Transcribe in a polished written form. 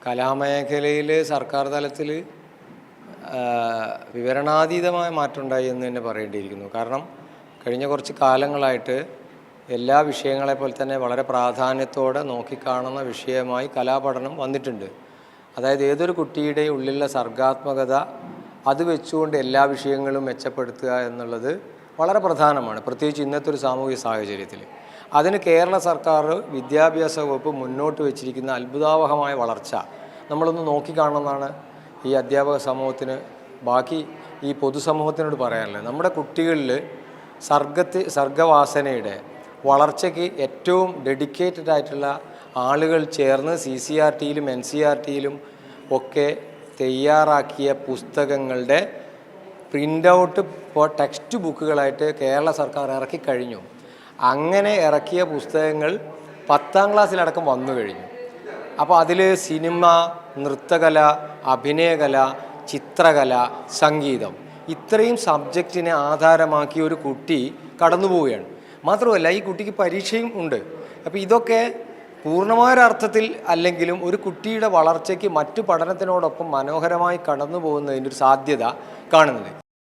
കലാമേഖലയിൽ സർക്കാർ തലത്തിൽ വിവരണാതീതമായ മാറ്റമുണ്ടായി എന്ന് തന്നെ പറയേണ്ടിയിരിക്കുന്നു. കാരണം കഴിഞ്ഞ കുറച്ച് കാലങ്ങളായിട്ട് എല്ലാ വിഷയങ്ങളെപ്പോലെ തന്നെ വളരെ പ്രാധാന്യത്തോടെ നോക്കിക്കാണുന്ന വിഷയമായി കലാപഠനം വന്നിട്ടുണ്ട്. അതായത് ഏതൊരു കുട്ടിയുടെ ഉള്ളിലുള്ള സർഗാത്മകത അത് വെച്ചുകൊണ്ട് എല്ലാ വിഷയങ്ങളും മെച്ചപ്പെടുത്തുക എന്നുള്ളത് വളരെ പ്രധാനമാണ്, പ്രത്യേകിച്ച് ഇന്നത്തെ ഒരു സാമൂഹിക സാഹചര്യത്തിൽ. അതിന് കേരള സർക്കാർ വിദ്യാഭ്യാസ വകുപ്പ് മുന്നോട്ട് വെച്ചിരിക്കുന്ന അത്ഭുതാവഹമായ വളർച്ച നമ്മളൊന്ന് നോക്കിക്കാണുന്നതാണ് ഈ അധ്യാപക സമൂഹത്തിന്, ബാക്കി ഈ പൊതുസമൂഹത്തിനോട് പറയാനുള്ളത്. നമ്മുടെ കുട്ടികളിൽ സർഗവാസനയുടെ വളർച്ചയ്ക്ക് ഏറ്റവും ഡെഡിക്കേറ്റഡ് ആയിട്ടുള്ള ആളുകൾ ചേർന്ന് CCRTയിലും NCERTയിലും ഒക്കെ തയ്യാറാക്കിയ പുസ്തകങ്ങളുടെ പ്രിൻ്റ് ഔട്ട് ഇപ്പോൾ ടെക്സ്റ്റ് ബുക്കുകളായിട്ട് കേരള സർക്കാർ ഇറക്കിക്കഴിഞ്ഞു. അങ്ങനെ ഇറക്കിയ പുസ്തകങ്ങൾ 10ാം ക്ലാസ്സിലടക്കം വന്നു കഴിഞ്ഞു. അപ്പോൾ അതിൽ സിനിമ, നൃത്തകല, അഭിനയകല, ചിത്രകല, സംഗീതം ഇത്രയും സബ്ജക്റ്റിനെ ആധാരമാക്കി ഒരു കുട്ടി കടന്നു പോവുകയാണ്. മാത്രമല്ല ഈ കുട്ടിക്ക് പരീക്ഷയും ഉണ്ട്. അപ്പോൾ ഇതൊക്കെ പൂർണ്ണമായൊരർത്ഥത്തിൽ അല്ലെങ്കിലും ഒരു കുട്ടിയുടെ വളർച്ചയ്ക്ക് മറ്റു പഠനത്തിനോടൊപ്പം മനോഹരമായി കടന്നു പോകുന്നതിൻ്റെ ഒരു സാധ്യത കാണുന്നത്.